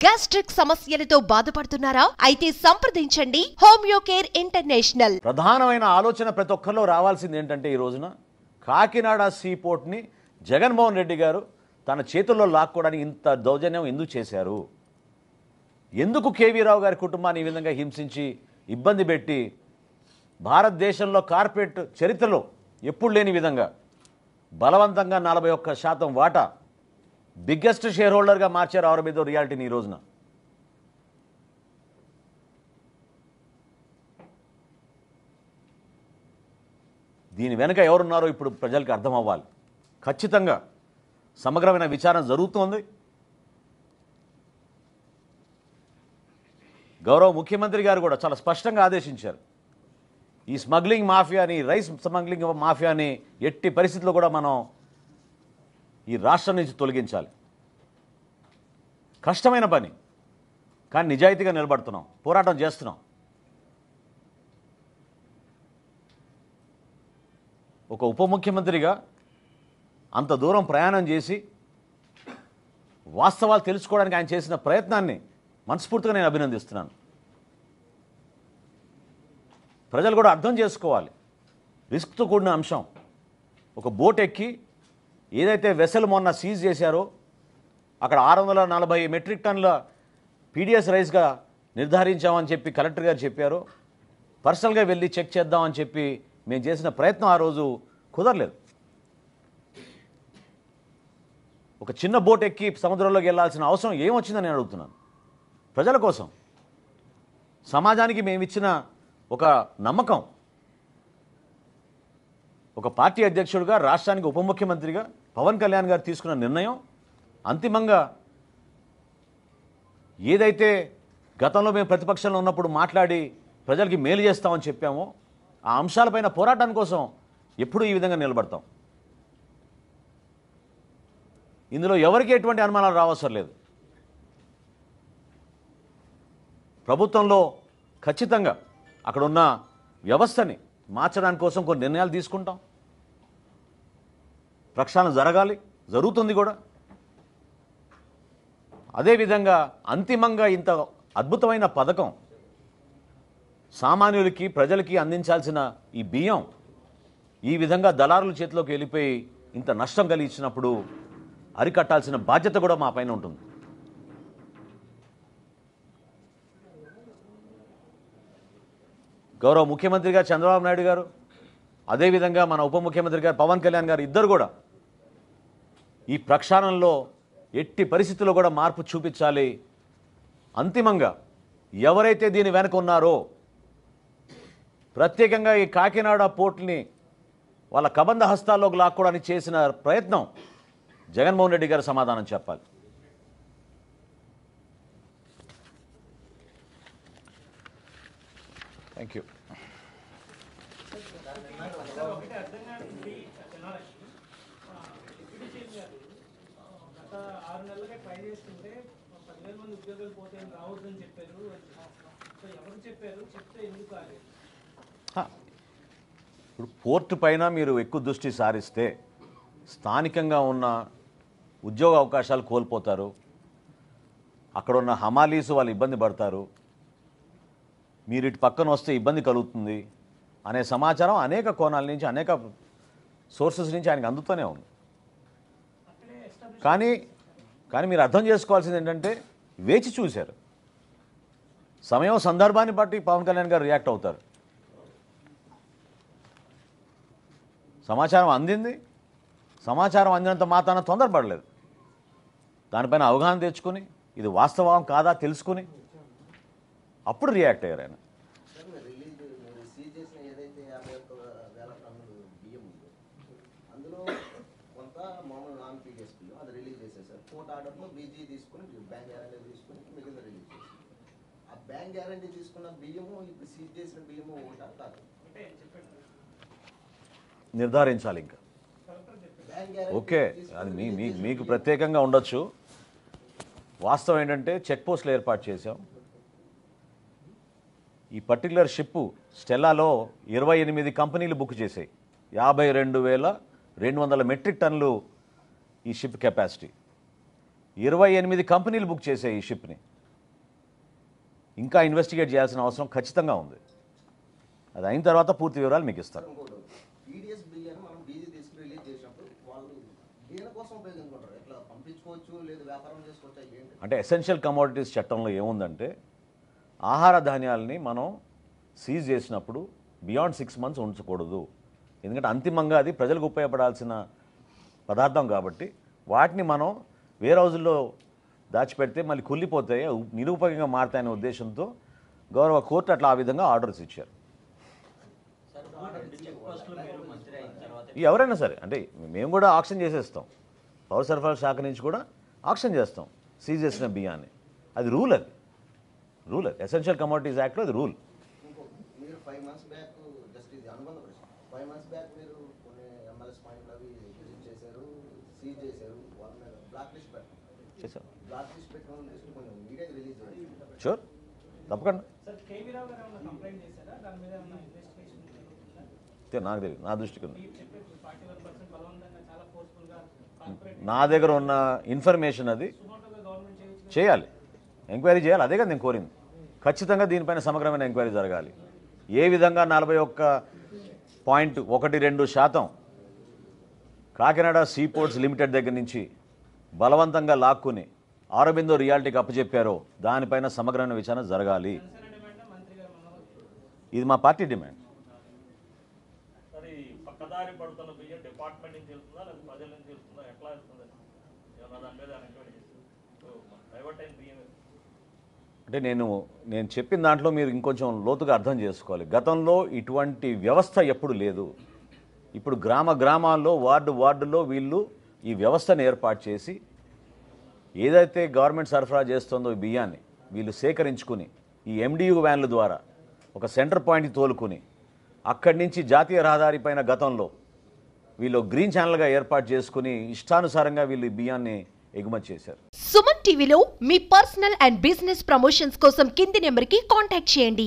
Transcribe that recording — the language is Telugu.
గ్యాస్ట్రిక్ సమస్యలతో బాధపడుతున్నారా? అయితే సంప్రదించండి హోమియోకేర్ ఇంటర్నేషనల్. ప్రధానమైన ఆలోచన ప్రతి ఒక్కరిలో రావాల్సింది ఏంటంటే ఈ రోజున కాకినాడ సీపోర్ట్ని జగన్మోహన్ రెడ్డి గారు తన చేతుల్లో లాక్కోవడానికి ఇంత దౌర్జన్యం ఎందుకు చేశారు? ఎందుకు కేవీ రావు గారి కుటుంబాన్ని ఈ విధంగా హింసించి ఇబ్బంది పెట్టి భారతదేశంలో కార్పొరేట్ చరిత్రలో ఎప్పుడు లేని విధంగా బలవంతంగా 41% వాటా బిగ్గెస్ట్ షేర్ హోల్డర్గా మార్చారు ఆరోబిదో రియాలిటీని ఈ రోజున. దీని వెనుక ఎవరున్నారో ఇప్పుడు ప్రజలకు అర్థం అవ్వాలి. ఖచ్చితంగా సమగ్రమైన విచారణ జరుగుతోంది. గౌరవ ముఖ్యమంత్రి గారు కూడా చాలా స్పష్టంగా ఆదేశించారు. ఈ స్మగ్లింగ్ మాఫియాని, రైస్ స్మగ్లింగ్ మాఫియాని ఎట్టి పరిస్థితుల్లో కూడా మనం ఈ రాష్ట్రం నుంచి తొలగించాలి. కష్టమైన పని, కానీ నిజాయితీగా నిలబడుతున్నాం, పోరాటం చేస్తున్నాం. ఒక ఉప ముఖ్యమంత్రిగా అంత దూరం ప్రయాణం చేసి వాస్తవాలు తెలుసుకోవడానికి ఆయన చేసిన ప్రయత్నాన్ని మనస్ఫూర్తిగా నేను అభినందిస్తున్నాను. ప్రజలు కూడా అర్థం చేసుకోవాలి. రిస్క్తో కూడిన అంశం. ఒక బోట్ ఎక్కి ఏదైతే వెసల్ మొన్న సీజ్ చేశారో అక్కడ 640 మెట్రిక్ టన్నుల పీడిఎస్ రైస్గా నిర్ధారించామని చెప్పి కలెక్టర్ గారు చెప్పారు. పర్సనల్గా వెళ్ళి చెక్ చేద్దామని చెప్పి మేము చేసిన ప్రయత్నం ఆ రోజు కుదరలేదు. ఒక చిన్న బోట్ ఎక్కి సముద్రంలోకి వెళ్ళాల్సిన అవసరం ఏమొచ్చిందని నేను అడుగుతున్నాను. ప్రజల కోసం, సమాజానికి మేమిచ్చిన ఒక నమ్మకం. ఒక పార్టీ అధ్యక్షుడిగా, రాష్ట్రానికి ఉప ముఖ్యమంత్రిగా పవన్ కళ్యాణ్ గారు తీసుకున్న నిర్ణయం అంతిమంగా ఏదైతే గతంలో మేము ప్రతిపక్షంలో ఉన్నప్పుడు మాట్లాడి ప్రజలకి మేలు చేస్తామని చెప్పామో ఆ అంశాలపైన పోరాటం కోసం ఎప్పుడూ ఈ విధంగా నిలబడతాం. ఇందులో ఎవరికి ఎటువంటి అనుమానాలు రావసరం లేదు. ప్రభుత్వంలో ఖచ్చితంగా అక్కడున్న వ్యవస్థని మార్చడానికి కోసం కొన్ని నిర్ణయాలు తీసుకుంటాం. ప్రక్షాళన జరగాలి, జరుగుతుంది కూడా. అదేవిధంగా అంతిమంగా ఇంత అద్భుతమైన పథకం సామాన్యులకి, ప్రజలకి అందించాల్సిన ఈ బియ్యం ఈ విధంగా దళారుల చేతిలోకి వెళ్ళిపోయి ఇంత నష్టం కలిగించినప్పుడు అరికట్టాల్సిన బాధ్యత కూడా మా పైన ఉంటుంది. గౌరవ ముఖ్యమంత్రిగా చంద్రబాబు నాయుడు గారు, అదేవిధంగా మన ఉప ముఖ్యమంత్రి గారు పవన్ కళ్యాణ్ గారు ఇద్దరు కూడా ఈ ప్రక్షాళనలో ఎట్టి పరిస్థితుల్లో కూడా మార్పు చూపించాలి. అంతిమంగా ఎవరైతే దీని వెనక ఉన్నారో, ప్రత్యేకంగా ఈ కాకినాడ పోర్టుని వాళ్ళ కబంధ హస్తాల్లోకి లాక్కోవడానికి చేసిన ప్రయత్నం జగన్మోహన్ రెడ్డి గారు సమాధానం చెప్పాలి. Thank you. ఇప్పుడు పోర్టు పైన మీరు ఎక్కువ దృష్టి సారిస్తే స్థానికంగా ఉన్న ఉద్యోగ అవకాశాలు కోల్పోతారు. అక్కడ ఉన్న హమాలీసు వాళ్ళు ఇబ్బంది పడతారు. మీరు ఇటు పక్కన వస్తే ఇబ్బంది కలుగుతుంది అనే సమాచారం అనేక కోణాల నుంచి, అనేక సోర్సెస్ నుంచి ఆయనకు అందుతూనే ఉంది. కానీ మీరు అర్థం చేసుకోవాల్సింది ఏంటంటే వేచి చూశారు. సమయం సందర్భాన్ని బట్టి పవన్ కళ్యాణ్ గారు రియాక్ట్ అవుతారు. సమాచారం అందింది, సమాచారం అందినంత మాత్రాన తొందరపడలేదు. దానిపైన అవగాహన తెచ్చుకొని ఇది వాస్తవం కాదా తెలుసుకుని అప్పుడు రియాక్ట్ అయ్యారు ఆయన. నిర్ధారించాలి ఇంకా. ఓకే, అది మీకు ప్రత్యేకంగా ఉండొచ్చు. వాస్తవం ఏంటంటే చెక్ పోస్టులు ఏర్పాటు చేశాం. ఈ పర్టికులర్ షిప్ స్టెల్లాలో 28 కంపెనీలు బుక్ చేశాయి. 52,200 మెట్రిక్ టన్నులు ఈ షిప్ కెపాసిటీ. 28 కంపెనీలు బుక్ చేసాయి ఈ షిప్ని. ఇంకా ఇన్వెస్టిగేట్ చేయాల్సిన అవసరం ఖచ్చితంగా ఉంది. అది అయిన తర్వాత పూర్తి వివరాలు మీకు ఇస్తారు. అంటే ఎసెన్షియల్ కమోడిటీస్ చట్టంలో ఏముందంటే ఆహార ధాన్యాలని మనం సీజ్ చేసినప్పుడు బియాండ్ 6 months ఉంచకూడదు. ఎందుకంటే అంతిమంగా అది ప్రజలకు ఉపయోగపడాల్సిన పదార్థం కాబట్టి వాటిని మనం వేరే రోజుల్లో దాచిపెడితే మళ్ళీ కుళ్ళిపోతాయి, నిరుపయోగంగా మారుతాయనే ఉద్దేశంతో గౌరవ కోర్టు అట్లా ఆ విధంగా ఆర్డర్స్ ఇచ్చారు. ఎవరైనా సరే అంటే మేము కూడా ఆక్షన్ చేసేస్తాం. పౌర సరఫరాల శాఖ నుంచి కూడా ఆక్షన్ చేస్తాం సీజ్ చేసిన బియ్యాన్ని. అది రూల్, అది రూల్, అది ఎసెన్షియల్ కమోడిటీస్ యాక్ట్లో అది రూల్. షూర్, తప్పకుండా. నాకు తెలియదు, నా దృష్టికి ఉంది. నా దగ్గర ఉన్న ఇన్ఫర్మేషన్ అది చేయాలి, ఎంక్వైరీ చేయాలి. అదే కదా నేను కోరింది. ఖచ్చితంగా దీనిపైన సమగ్రమైన ఎంక్వైరీ జరగాలి. ఏ విధంగా 41.12% కాకినాడ సీపోర్ట్స్ లిమిటెడ్ దగ్గర నుంచి బలవంతంగా లాక్కుని ఆరోబిందో రియాలిటీకి అప్పచెప్పారో దానిపైన సమగ్రమైన విచారణ జరగాలి. ఇది మా పార్టీ డిమాండ్. అంటే నేను చెప్పిన దాంట్లో మీరు ఇంకొంచెం లోతుగా అర్థం చేసుకోవాలి. గతంలో ఇటువంటి వ్యవస్థ ఎప్పుడు లేదు. ఇప్పుడు గ్రామాల్లో వార్డులో వీళ్ళు ఈ వ్యవస్థను ఏర్పాటు చేసి ఏదైతే గవర్నమెంట్ సరఫరా చేస్తుందో ఈ బియ్యాన్ని వీళ్ళు సేకరించుకుని ఈ MDU వ్యాన్ల ద్వారా ఒక సెంటర్ పాయింట్కి తోలుకుని అక్కడి నుంచి జాతీయ రహదారి పైన గతంలో వీళ్ళు గ్రీన్ ఛానల్గా ఏర్పాటు చేసుకుని ఇష్టానుసారంగా వీళ్ళు ఈ బియ్యాన్ని ఎగుమతి చేశారు. సుమన్ టీవీలో మీ పర్సనల్ అండ్ బిజినెస్ ప్రమోషన్స్ కోసం కింది నెంబర్కి కాంటాక్ట్ చేయండి.